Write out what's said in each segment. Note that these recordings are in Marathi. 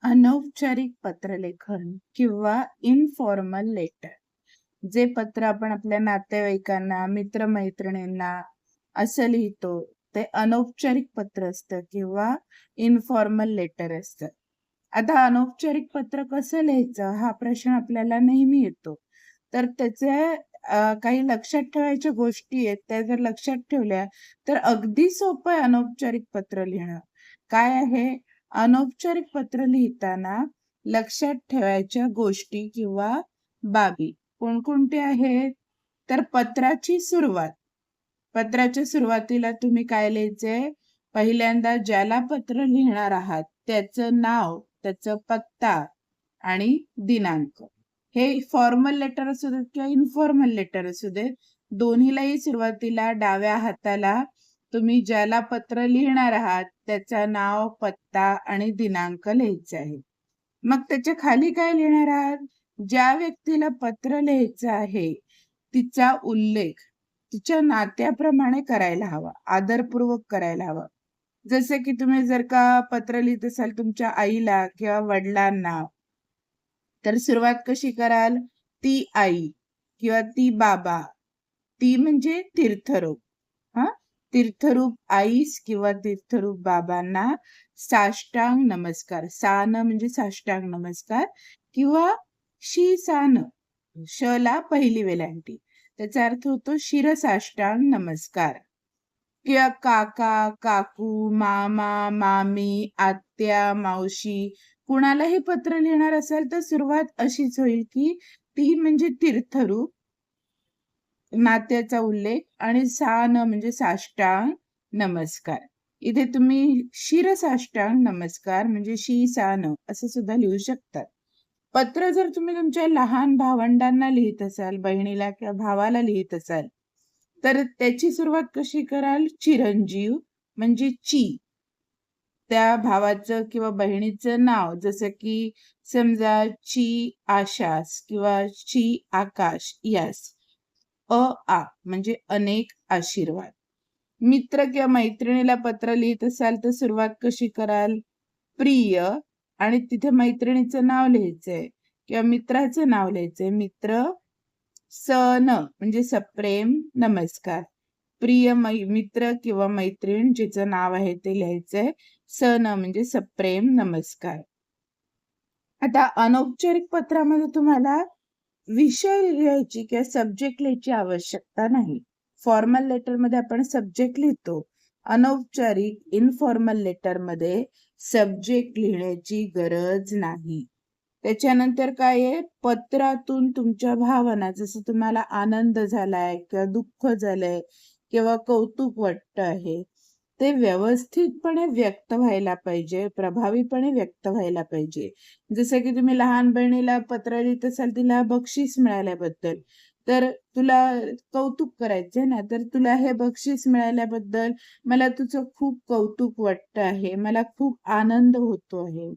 अनौपचारिक पत्रलेखन किंवा इनफॉर्मल लेटर. जे पत्र आपण आपल्या नातेवाईकांना, मित्रमैत्रिणींना असं लिहितो, ते अनौपचारिक पत्र असतं किंवा इनफॉर्मल लेटर असतं. आता अनौपचारिक पत्र कसं लिहायचं हा प्रश्न आपल्याला नेहमी येतो. तर त्याचे काही लक्षात ठेवायच्या गोष्टी आहेत, त्या जर लक्षात ठेवल्या तर अगदी सोपं आहे अनौपचारिक पत्र लिहिणं. काय आहे? अनौपचारिक पत्र लिहिताना लक्षात ठेवायच्या गोष्टी किंवा बाबी कोणकोणत्या आहेत? तर पत्राची सुरुवात. पत्राच्या सुरुवातीला तुम्ही काय लिहायचंय? पहिल्यांदा ज्याला पत्र लिहिणार आहात त्याचं नाव, त्याचा पत्ता आणि दिनांक. हे फॉर्मल लेटर असू देत किंवा इनफॉर्मल लेटर असू देत, दोन्हीलाही सुरुवातीला डाव्या हाताला तुम्ही ज्याला पत्र लिहिणार आहात त्याचं नाव, पत्ता आणि दिनांक लिहायचा आहे. मग त्याच्या खाली काय लिहिणार आहात? ज्या व्यक्तीला पत्र लिहायचं आहे तिचा उल्लेख तिच्या नात्याप्रमाणे करायला हवा, आदरपूर्वक करायला हवा. जसे की तुम्ही जर का पत्र लिहित असाल तुमच्या आईला किंवा वडिलांना, तर सुरुवात कशी कराल? ती आई किंवा ती बाबा. ती म्हणजे तीर्थरूप. हा, तीर्थरूप आईस किंवा तीर्थरूप बाबांना साष्टांग नमस्कार. सान म्हणजे साष्टांग नमस्कार किंवा शी सान, श ला पहिली वेलांटी, त्याचा अर्थ होतो शिरसाष्टांग नमस्कार. किंवा काका, काकू, मामा, मामी, आत्या, मावशी, कुणालाही पत्र लिहिणार असेल तर सुरुवात अशीच होईल की ती म्हणजे तीर्थरूप, नात्याचा उल्लेख आणि सान म्हणजे साष्टांग नमस्कार. इथे तुम्ही शिरसाष्टांग नमस्कार म्हणजे शी सान असं सुद्धा लिहू शकतात. पत्र जर तुम्ही तुमच्या लहान भावंडांना लिहित असाल, बहिणीला किंवा भावाला लिहित असाल, तर त्याची सुरुवात कशी कराल? चिरंजीव म्हणजे ची, त्या भावाचं किंवा बहिणीचं नाव, जसं की समजा ची आशास किंवा ची आकाश यास. आ म्हणजे अनेक आशीर्वाद. मित्र किंवा मैत्रिणीला पत्र लिहित असाल तर सुरुवात कशी कराल? प्रिय आणि तिथे मैत्रिणीचं नाव लिहायचंय किंवा मित्राचं नाव लिहायचंय. मित्र सन म्हणजे सप्रेम नमस्कार. प्रिय मित्र किंवा मैत्रीण जिचं नाव आहे ते लिहायचंय. सन म्हणजे सप्रेम नमस्कार. आता अनौपचारिक पत्रामध्ये तुम्हाला विषय लिहायची किंवा सब्जेक्ट लिहायची आवश्यकता नाही. फॉर्मल लेटर मध्ये आपण सब्जेक्ट लिहितो. अनौपचारिक इनफॉर्मल लेटर मध्ये सब्जेक्ट लिहिण्याची गरज नाही. त्याच्यानंतर काय आहे? पत्रातून तुमच्या भावना, जसं तुम्हाला आनंद झालाय किंवा दुःख झालंय किंवा कौतुक वाटतं आहे, ते व्यवस्थितपणे व्यक्त व्हायला पाहिजे, प्रभावीपणे व्यक्त व्हायला पाहिजे. जसं की तुम्ही लहान बहिणीला पत्र लिहित असाल तिला बक्षीस मिळाल्याबद्दल, तर तुला कौतुक करायचंय ना, तर तुला हे बक्षीस मिळाल्याबद्दल मला तुझं खूप कौतुक वाटतं आहे, मला खूप आनंद होतो आहे.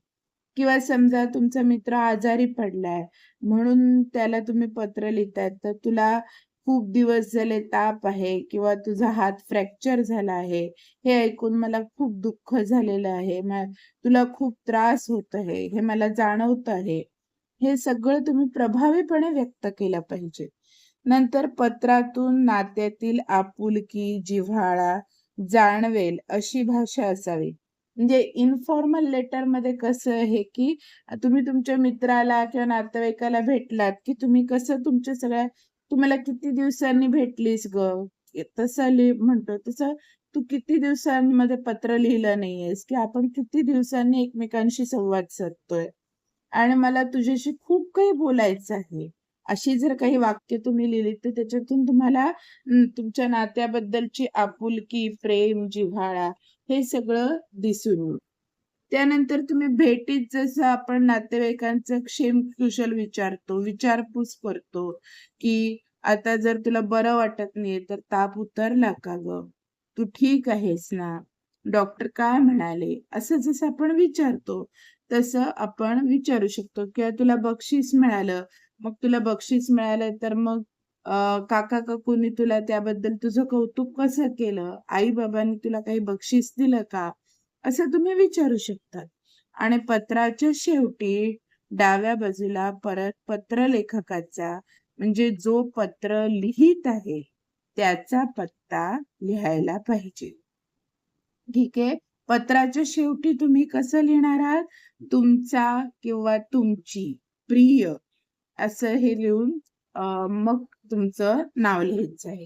किंवा समजा तुमचा मित्र आजारी पडलाय म्हणून त्याला तुम्ही पत्र लिहिताय, तर तुला खूप दिवस झाले ताप आहे किंवा तुझा हात फ्रॅक्चर झाला आहे, हे ऐकून मला खूप दुःख झालेलं आहे, तुला खूप त्रास होत आहे, हे मला जाणवत आहे. हे सगळं तुम्ही प्रभावीपणे व्यक्त केलं पाहिजे. नंतर पत्रातून नात्यातील आपुलकी, जिव्हाळा जाणवेल अशी भाषा असावी. म्हणजे इनफॉर्मल लेटर मध्ये कसं आहे की तुम्ही तुमच्या मित्राला किंवा नातेवाईकाला भेटलात की तुम्ही कसं तुमच्या सगळ्या, तुम्हाला किती दिवसांनी भेटलीस ग, तसं म्हणतो तसं तू किती दिवसांमध्ये पत्र लिहिलं नाहीयेस, की आपण किती दिवसांनी एकमेकांशी संवाद साधतोय आणि मला तुझ्याशी खूप काही बोलायचं आहे. अशी जर काही वाक्य तुम्ही लिहिली तर त्याच्यातून तुम्हाला तुमच्या नात्याबद्दलची आपुलकी, प्रेम, जिव्हाळा हे सगळं दिसून येईल. त्यानंतर तुम्ही भेटीत जसं आपण नातेवाईकांचं क्षेमकुशल विचारतो, विचारपूस करतो, की आता जर तुला बरं वाटत नाहीये तर ताप उतरला का ग? तू ठीक आहेस ना? डॉक्टर काय म्हणाले? असं जसं आपण विचारतो, तसं आपण विचारू शकतो. किंवा तुला बक्षीस मिळालं, मग तुला बक्षीस मिळालं तर मग काका काकूंनी तुला त्याबद्दल तुझं कौतुक कसं केलं? आई बाबांनी तुला काही बक्षीस दिलं का? असं तुम्ही विचारू शकता. आणि पत्राच्या शेवटी डाव्या बाजूला परत पत्र लेखकाचा म्हणजे जो पत्र लिहित आहे त्याचा पत्ता लिहायला पाहिजे. ठीक आहे. पत्राच्या शेवटी तुम्ही कसं लिहिणार आहात? तुमचा किंवा तुमची प्रिय असं हे लिहून मग तुमचं नाव लिहायचं आहे.